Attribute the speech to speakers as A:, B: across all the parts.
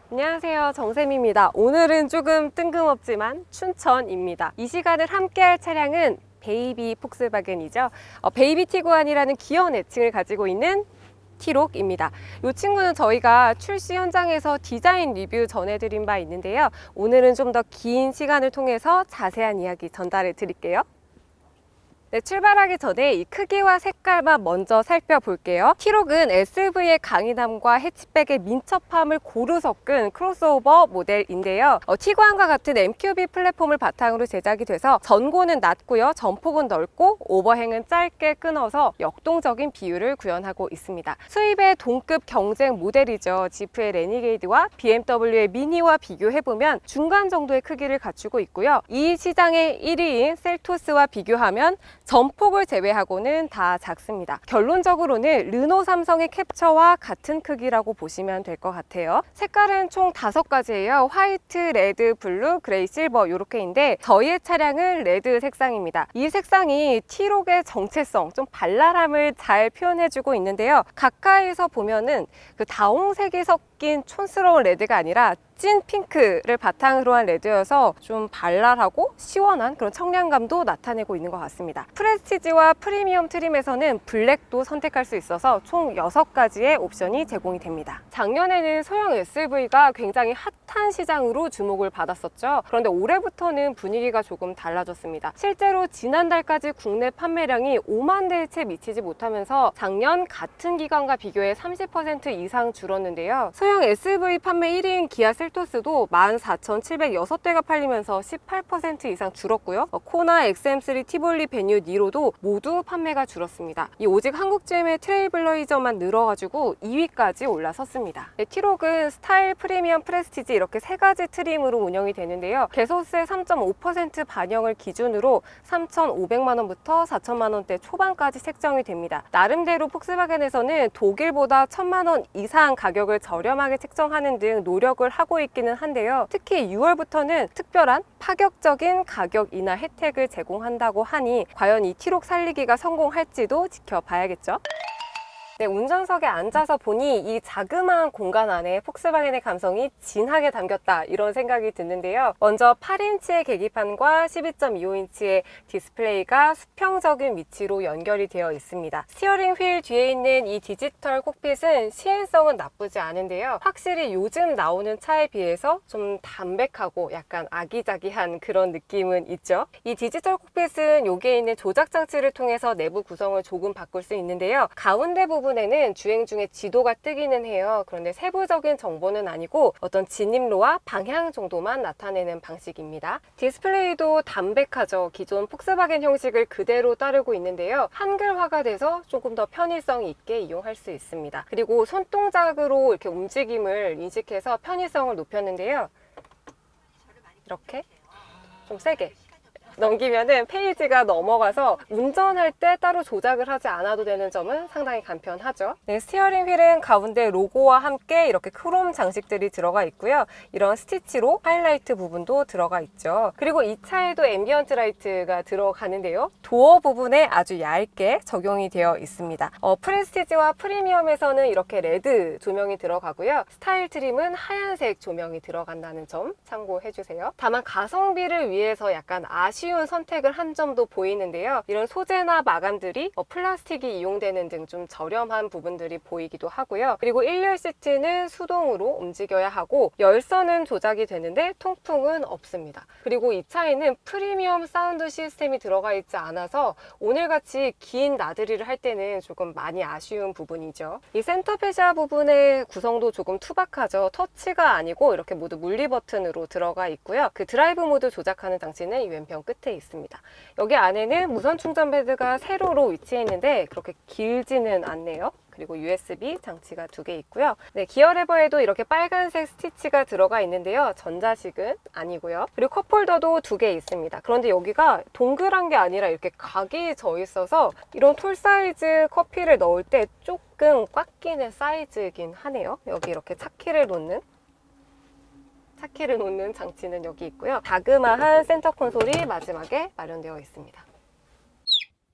A: 안녕하세요, 정샘입니다. 오늘은 조금 뜬금없지만 춘천입니다. 이 시간을 함께할 차량은 베이비 폭스바겐이죠. 베이비 티구안이라는 귀여운 애칭을 가지고 있는 T-Roc입니다. 이 친구는 저희가 출시 현장에서 디자인 리뷰 전해드린 바 있는데요. 오늘은 좀 더 긴 시간을 통해서 자세한 이야기 전달해 드릴게요. 네, 출발하기 전에 이 크기와 색깔만 먼저 살펴볼게요. T-Roc은 SUV의 강인함과 해치백의 민첩함을 고루 섞은 크로스오버 모델인데요. 티구안과 같은 MQB 플랫폼을 바탕으로 제작이 돼서 전고는 낮고요, 전폭은 넓고 오버행은 짧게 끊어서 역동적인 비율을 구현하고 있습니다. 수입의 동급 경쟁 모델이죠. 지프의 레니게이드와 BMW의 미니와 비교해보면 중간 정도의 크기를 갖추고 있고요. 이 시장의 1위인 셀토스와 비교하면 전폭을 제외하고는 다 작습니다. 결론적으로는 르노 삼성의 캡처와 같은 크기라고 보시면 될 것 같아요. 색깔은 총 5가지예요. 화이트, 레드, 블루, 그레이, 실버 이렇게인데 저희의 차량은 레드 색상입니다. 이 색상이 T-Roc의 정체성, 좀 발랄함을 잘 표현해주고 있는데요. 가까이서 보면은 그 다홍색이 섞인 촌스러운 레드가 아니라 찐 핑크를 바탕으로 한 레드여서 좀 발랄하고 시원한 그런 청량감도 나타내고 있는 것 같습니다. 프레스티지와 프리미엄 트림에서는 블랙도 선택할 수 있어서 총 6가지의 옵션이 제공이 됩니다. 작년에는 소형 SUV가 굉장히 핫한 시장으로 주목을 받았었죠. 그런데 올해부터는 분위기가 조금 달라졌습니다. 실제로 지난달까지 국내 판매량이 5만 대에 채 미치지 못하면서 작년 같은 기간과 비교해 30% 이상 줄었는데요. 소형 SUV 판매 1위인 기아 셀토스도 14,706대가 팔리면서 18% 이상 줄었고요. 코나 XM3 티볼리 베뉴 니로도 모두 판매가 줄었습니다. 오직 한국 GM의 트레일블레이저만 늘어가지고 2위까지 올라섰습니다. T-Roc은 스타일, 프리미엄, 프레스티지 이렇게 3가지 트림으로 운영이 되는데요. 개소세 3.5% 반영을 기준으로 3,500만 원부터 4천만 원대 초반까지 책정이 됩니다. 나름대로 폭스바겐에서는 독일보다 1,000만 원 이상 가격을 저렴하게 책정하는 등 노력을 하고 있기는 한데요. 특히 6월부터는 특별한 파격적인 가격 인하 혜택을 제공한다고 하니 과연 이 T-Roc 살리기가 성공할지도 지켜봐야겠죠. 네, 운전석에 앉아서 보니 이 자그마한 공간 안에 폭스바겐의 감성이 진하게 담겼다 이런 생각이 드는데요. 먼저 8인치의 계기판과 12.25인치의 디스플레이가 수평적인 위치로 연결이 되어 있습니다. 스티어링 휠 뒤에 있는 이 디지털 콕핏은 시인성은 나쁘지 않은데요. 확실히 요즘 나오는 차에 비해서 좀 담백하고 약간 아기자기한 그런 느낌은 있죠. 이 디지털 콕핏은 여기에 있는 조작 장치를 통해서 내부 구성을 조금 바꿀 수 있는데요. 가운데 부분에는 주행 중에 지도가 뜨기는 해요. 그런데 세부적인 정보는 아니고 어떤 진입로와 방향 정도만 나타내는 방식입니다. 디스플레이도 담백하죠. 기존 폭스바겐 형식을 그대로 따르고 있는데요. 한글화가 돼서 조금 더 편의성 있게 이용할 수 있습니다. 그리고 손동작으로 이렇게 움직임을 인식해서 편의성을 높였는데요. 이렇게 좀 세게 넘기면은 페이지가 넘어가서 운전할 때 따로 조작을 하지 않아도 되는 점은 상당히 간편하죠. 네, 스티어링 휠은 가운데 로고와 함께 이렇게 크롬 장식들이 들어가 있고요. 이런 스티치로 하이라이트 부분도 들어가 있죠. 그리고 이 차에도 앰비언트 라이트가 들어가는데요. 도어 부분에 아주 얇게 적용이 되어 있습니다. 프레스티지와 프리미엄에서는 이렇게 레드 조명이 들어가고요. 스타일 트림은 하얀색 조명이 들어간다는 점 참고해주세요. 다만 가성비를 위해서 약간 아쉬운 선택을 한 점도 보이는데요. 이런 소재나 마감들이 플라스틱이 이용되는 등 좀 저렴한 부분들이 보이기도 하고요. 그리고 1열 시트는 수동으로 움직여야 하고 열선은 조작이 되는데 통풍은 없습니다. 그리고 이 차에는 프리미엄 사운드 시스템이 들어가 있지 않아서 오늘같이 긴 나들이를 할 때는 조금 많이 아쉬운 부분이죠. 이 센터 패시아 부분의 구성도 조금 투박하죠. 터치가 아니고 이렇게 모두 물리 버튼으로 들어가 있고요. 그 드라이브 모드 조작하는 장치는 이 왼편 끝에 있습니다. 여기 안에는 무선 충전 패드가 세로로 위치해 있는데 그렇게 길지는 않네요. 그리고 USB 장치가 2개 있고요. 네, 기어 레버에도 이렇게 빨간색 스티치가 들어가 있는데요. 전자식은 아니고요. 그리고 컵홀더도 2개 있습니다. 그런데 여기가 동그란 게 아니라 이렇게 각이 져 있어서 이런 톨 사이즈 커피를 넣을 때 조금 꽉 끼는 사이즈이긴 하네요. 여기 이렇게 차키를 놓는 장치는 여기 있고요. 자그마한 센터 콘솔이 마지막에 마련되어 있습니다.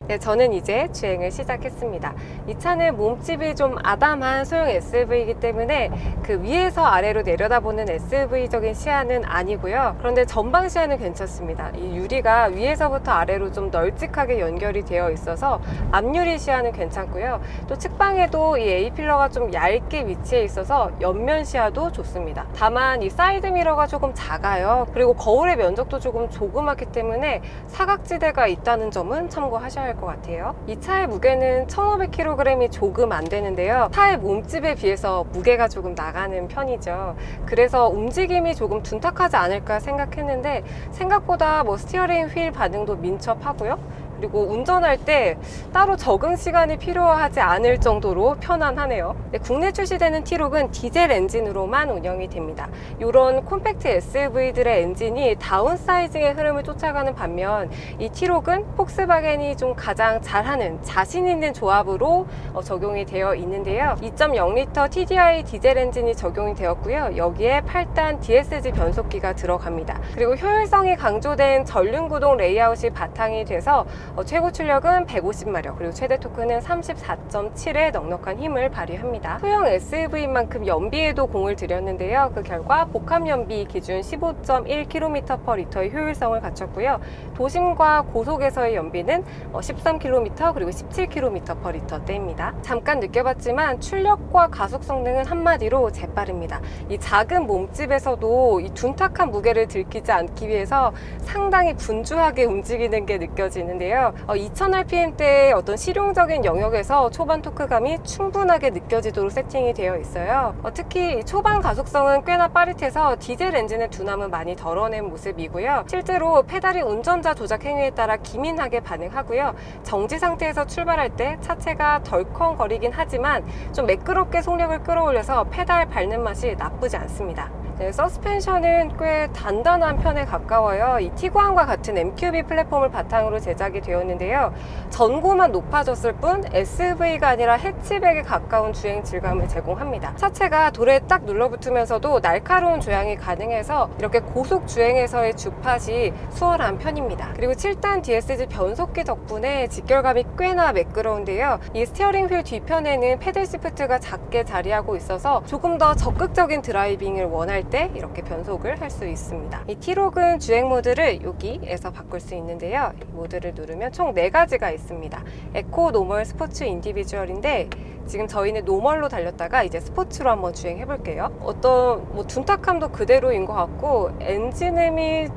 A: 네, 저는 이제 주행을 시작했습니다. 이 차는 몸집이 좀 아담한 소형 SUV이기 때문에 그 위에서 아래로 내려다보는 SUV적인 시야는 아니고요. 그런데 전방 시야는 괜찮습니다. 이 유리가 위에서부터 아래로 좀 널찍하게 연결이 되어 있어서 앞유리 시야는 괜찮고요. 또 측방에도 이 A필러가 좀 얇게 위치해 있어서 옆면 시야도 좋습니다. 다만 이 사이드 미러가 조금 작아요. 그리고 거울의 면적도 조금 조그맣기 때문에 사각지대가 있다는 점은 참고하셔야 할 것 같아요. 이 차의 무게는 1500kg이 조금 안 되는데요. 차의 몸집에 비해서 무게가 조금 나가는 편이죠. 그래서 움직임이 조금 둔탁하지 않을까 생각했는데 생각보다 뭐 스티어링 휠 반응도 민첩하고요. 그리고 운전할 때 따로 적응 시간이 필요하지 않을 정도로 편안하네요. 네, 국내 출시되는 T-Roc은 디젤 엔진으로만 운영이 됩니다. 이런 콤팩트 SUV들의 엔진이 다운사이징의 흐름을 쫓아가는 반면 이 T-Roc은 폭스바겐이 좀 가장 잘하는 자신 있는 조합으로 적용이 되어 있는데요. 2.0L TDI 디젤 엔진이 적용이 되었고요. 여기에 8단 DSG 변속기가 들어갑니다. 그리고 효율성이 강조된 전륜구동 레이아웃이 바탕이 돼서 최고 출력은 150마력, 그리고 최대 토크는 34.7의 넉넉한 힘을 발휘합니다. 소형 SUV인 만큼 연비에도 공을 들였는데요. 그 결과 복합 연비 기준 15.1km/L의 효율성을 갖췄고요. 도심과 고속에서의 연비는 13km 그리고 17km/L대입니다. 잠깐 느껴봤지만 출력과 가속 성능은 한마디로 재빠릅니다. 이 작은 몸집에서도 이 둔탁한 무게를 들키지 않기 위해서 상당히 분주하게 움직이는 게 느껴지는데요. 2000rpm대의 어떤 실용적인 영역에서 초반 토크감이 충분하게 느껴지도록 세팅이 되어 있어요. 특히 이 초반 가속성은 꽤나 빠릿해서 디젤 엔진의 둔함은 많이 덜어낸 모습이고요. 실제로 페달이 운전자 조작 행위에 따라 기민하게 반응하고요. 정지 상태에서 출발할 때 차체가 덜컹거리긴 하지만 좀 매끄럽게 속력을 끌어올려서 페달 밟는 맛이 나쁘지 않습니다. 네, 서스펜션은 꽤 단단한 편에 가까워요. 이 티구안과 같은 MQB 플랫폼을 바탕으로 제작이 되었는데요. 전고만 높아졌을 뿐 SUV가 아니라 해치백에 가까운 주행 질감을 제공합니다. 차체가 돌에 딱 눌러붙으면서도 날카로운 조향이 가능해서 이렇게 고속 주행에서의 주팟이 수월한 편입니다. 그리고 7단 DSG 변속기 덕분에 직결감이 꽤나 매끄러운데요. 이 스티어링 휠 뒤편에는 패들 시프트가 작게 자리하고 있어서 조금 더 적극적인 드라이빙을 원할 때 이렇게 변속을 할 수 있습니다. 이 T-Roc은 주행 모드를 여기에서 바꿀 수 있는데요. 이 모드를 누르면 총 4가지가 있습니다. 에코, 노멀, 스포츠, 인디비주얼인데 지금 저희는 노멀로 달렸다가 이제 스포츠로 한번 주행해 볼게요. 어떤 뭐 둔탁함도 그대로인 것 같고 엔진음이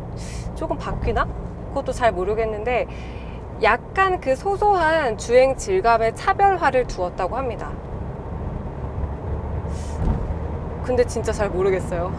A: 조금 바뀌나? 그것도 잘 모르겠는데 약간 그 소소한 주행 질감의 차별화를 두었다고 합니다. 근데 진짜 잘 모르겠어요.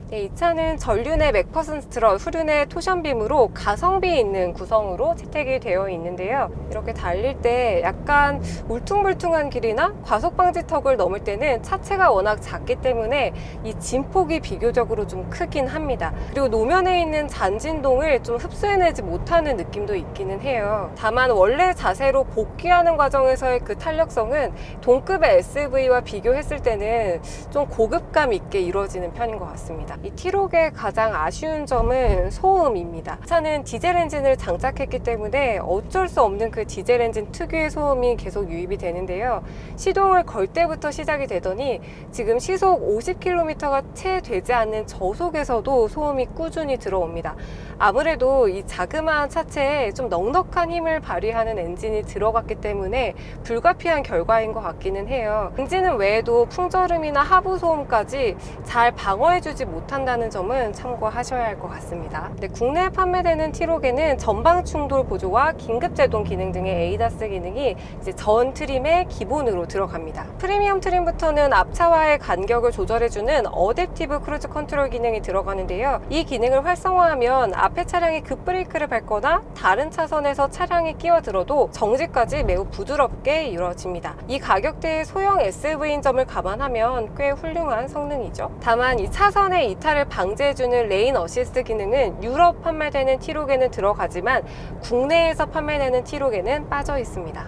A: 네, 이 차는 전륜의 맥퍼슨 스트럿, 후륜의 토션빔으로 가성비 있는 구성으로 채택이 되어 있는데요. 이렇게 달릴 때 약간 울퉁불퉁한 길이나 과속방지턱을 넘을 때는 차체가 워낙 작기 때문에 이 진폭이 비교적으로 좀 크긴 합니다. 그리고 노면에 있는 잔진동을 좀 흡수해내지 못하는 느낌도 있기는 해요. 다만 원래 자세로 복귀하는 과정에서의 그 탄력성은 동급의 SUV와 비교했을 때는 좀 고급감 있게 이루어지는 편인 것 같습니다. 이 T-Roc의 가장 아쉬운 점은 소음입니다. 차는 디젤 엔진을 장착했기 때문에 어쩔 수 없는 그 디젤 엔진 특유의 소음이 계속 유입이 되는데요. 시동을 걸 때부터 시작이 되더니 지금 시속 50km가 채 되지 않는 저속에서도 소음이 꾸준히 들어옵니다. 아무래도 이 자그마한 차체에 좀 넉넉한 힘을 발휘하는 엔진이 들어갔기 때문에 불가피한 결과인 것 같기는 해요. 엔진은 외에도 풍절음이나 하부 소음까지 잘 방어해주지 못한다는 점은 참고하셔야 할 것 같습니다. 네, 국내에 판매되는 T-Roc에는 전방 충돌 보조와 긴급 제동 기능 등의 ADAS 기능이 이제 전 트림의 기본으로 들어갑니다. 프리미엄 트림부터는 앞차와의 간격을 조절해주는 어댑티브 크루즈 컨트롤 기능이 들어가는데요. 이 기능을 활성화하면 앞에 차량이 급브레이크를 밟거나 다른 차선에서 차량이 끼어들어도 정지까지 매우 부드럽게 이루어집니다. 이 가격대의 소형 SUV인 점을 감안하면 꽤 훌륭한 성능이죠. 다만 이 차선의 이탈을 방지해주는 레인 어시스트 기능은 유럽 판매되는 T-Roc에는 들어가지만 국내에서 판매되는 T-Roc에는 빠져 있습니다.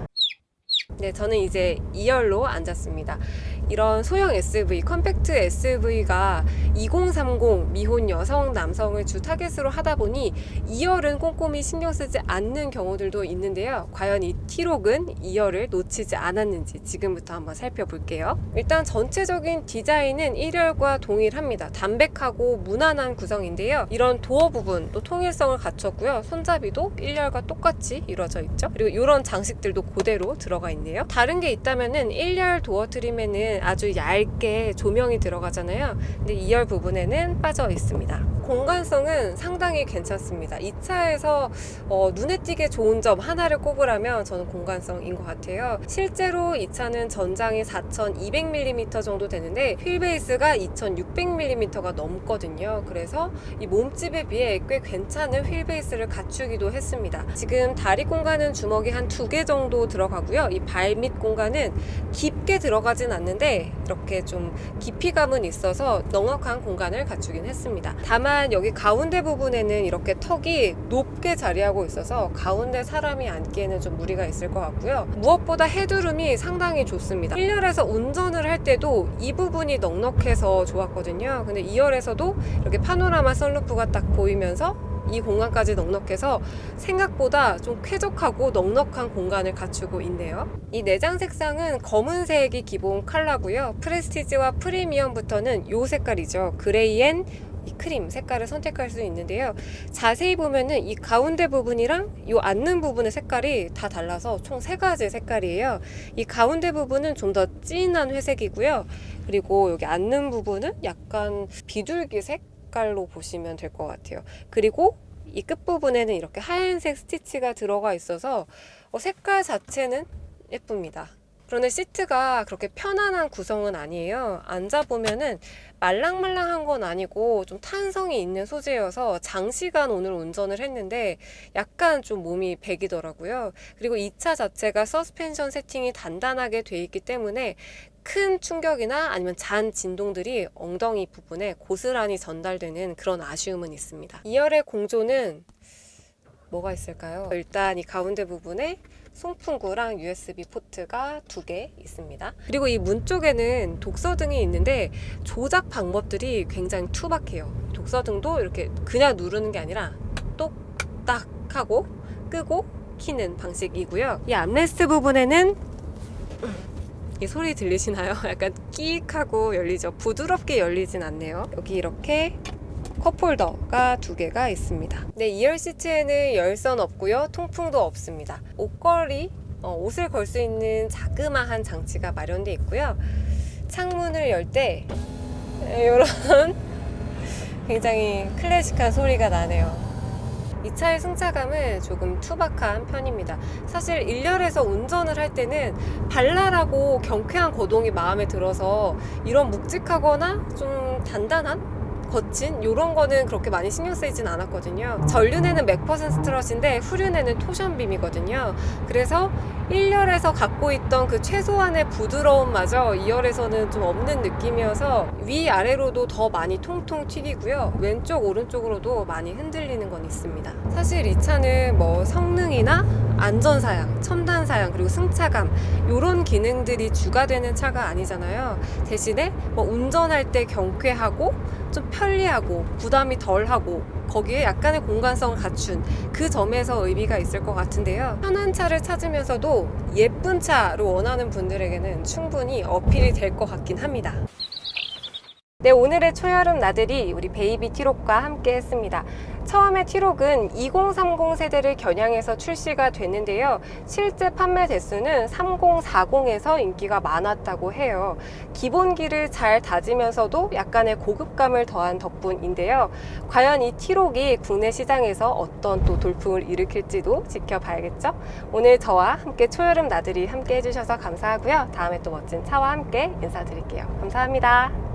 A: 네, 저는 이제 2열로 앉았습니다. 이런 소형 SUV, 컴팩트 SUV가 2030 미혼 여성, 남성을 주 타겟으로 하다 보니 2열은 꼼꼼히 신경 쓰지 않는 경우들도 있는데요. 과연 이 T-Roc은 2열을 놓치지 않았는지 지금부터 한번 살펴볼게요. 일단 전체적인 디자인은 1열과 동일합니다. 담백하고 무난한 구성인데요. 이런 도어 부분 또 통일성을 갖췄고요. 손잡이도 1열과 똑같이 이루어져 있죠. 그리고 이런 장식들도 그대로 들어가 있네요. 다른 게 있다면은 1열 도어 트림에는 아주 얇게 조명이 들어가잖아요. 근데 2열 부분에는 빠져 있습니다. 공간성은 상당히 괜찮습니다. 이 차에서 눈에 띄게 좋은 점 하나를 꼽으라면 저는 공간성인 것 같아요. 실제로 이 차는 전장이 4200mm 정도 되는데 휠베이스가 2600mm가 넘거든요. 그래서 이 몸집에 비해 꽤 괜찮은 휠베이스를 갖추기도 했습니다. 지금 다리 공간은 주먹이 한 2개 정도 들어가고요. 이 발밑 공간은 깊게 들어가진 않는데 이렇게 좀 깊이감은 있어서 넉넉한 공간을 갖추긴 했습니다. 다만 여기 가운데 부분에는 이렇게 턱이 높게 자리하고 있어서 가운데 사람이 앉기에는 좀 무리가 있을 것 같고요. 무엇보다 헤드룸이 상당히 좋습니다. 1열에서 운전을 할 때도 이 부분이 넉넉해서 좋았거든요. 근데 2열에서도 이렇게 파노라마 선루프가 딱 보이면서 이 공간까지 넉넉해서 생각보다 좀 쾌적하고 넉넉한 공간을 갖추고 있네요. 이 내장 색상은 검은색이 기본 컬러고요. 프레스티지와 프리미엄부터는 이 색깔이죠. 그레이 앤 이 크림 색깔을 선택할 수 있는데요. 자세히 보면은 이 가운데 부분이랑 이 앉는 부분의 색깔이 다 달라서 총 3가지 색깔이에요. 이 가운데 부분은 좀 더 진한 회색이고요. 그리고 여기 앉는 부분은 약간 비둘기 색깔로 보시면 될 것 같아요. 그리고 이 끝부분에는 이렇게 하얀색 스티치가 들어가 있어서 색깔 자체는 예쁩니다. 그런데 시트가 그렇게 편안한 구성은 아니에요. 앉아보면은 말랑말랑한 건 아니고 좀 탄성이 있는 소재여서 장시간 오늘 운전을 했는데 약간 좀 몸이 배기더라고요. 그리고 이 차 자체가 서스펜션 세팅이 단단하게 돼 있기 때문에 큰 충격이나 아니면 잔 진동들이 엉덩이 부분에 고스란히 전달되는 그런 아쉬움은 있습니다. 2열의 공조는 뭐가 있을까요? 일단 이 가운데 부분에 송풍구랑 USB 포트가 2개 있습니다. 그리고 이 문 쪽에는 독서등이 있는데 조작 방법들이 굉장히 투박해요. 독서등도 이렇게 그냥 누르는 게 아니라 똑딱 하고 끄고 키는 방식이고요. 이 암레스트 부분에는 이 소리 들리시나요? 약간 끼익 하고 열리죠. 부드럽게 열리진 않네요. 여기 이렇게 컵홀더가 2개가 있습니다. 네, 2열 시트에는 열선 없고요. 통풍도 없습니다. 옷걸이, 옷을 걸 수 있는 자그마한 장치가 마련되어 있고요. 창문을 열 때 이런 굉장히 클래식한 소리가 나네요. 이 차의 승차감은 조금 투박한 편입니다. 사실 1열에서 운전을 할 때는 발랄하고 경쾌한 거동이 마음에 들어서 이런 묵직하거나 좀 단단한 거친 이런 거는 그렇게 많이 신경 쓰이진 않았거든요. 전륜에는 맥퍼슨 스트럿인데 후륜에는 토션빔이거든요. 그래서 1열에서 갖고 있던 그 최소한의 부드러움마저 2열에서는 좀 없는 느낌이어서 위아래로도 더 많이 통통 튀기고요. 왼쪽 오른쪽으로도 많이 흔들리는 건 있습니다. 사실 이 차는 뭐 성능이나 안전사양, 첨단사양, 그리고 승차감 이런 기능들이 주가 되는 차가 아니잖아요. 대신에 뭐 운전할 때 경쾌하고 좀 편리하고 부담이 덜하고 거기에 약간의 공간성을 갖춘 그 점에서 의미가 있을 것 같은데요. 편한 차를 찾으면서도 예쁜 차로 원하는 분들에게는 충분히 어필이 될 것 같긴 합니다. 네, 오늘의 초여름 나들이 우리 베이비 T-Roc과 함께 했습니다. 처음에 T-Roc은 2030 세대를 겨냥해서 출시가 됐는데요. 실제 판매 대수는 3040에서 인기가 많았다고 해요. 기본기를 잘 다지면서도 약간의 고급감을 더한 덕분인데요. 과연 이 T-Roc이 국내 시장에서 어떤 또 돌풍을 일으킬지도 지켜봐야겠죠? 오늘 저와 함께 초여름 나들이 함께 해주셔서 감사하고요. 다음에 또 멋진 차와 함께 인사드릴게요. 감사합니다.